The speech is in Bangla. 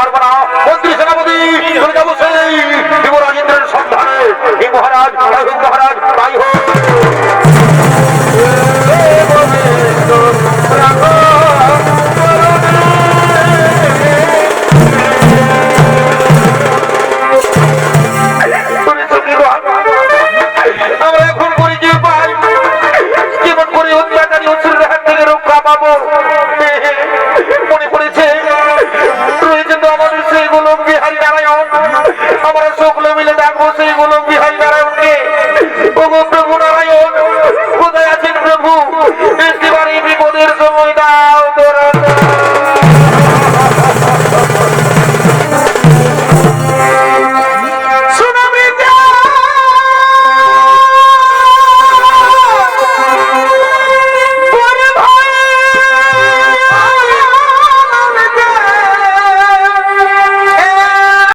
পারবো না। মন্ত্রী সেনাপতি চলে যাবো সেই যুবরাজেন্দ্রের সন্ধানে। হে মহারাজ, মহারাজ, তাই হোক। আমরা এখন করি যে পাই, কেমন করে অত্যাচারী অসুরের হাত থেকে রক্ষা পাবো?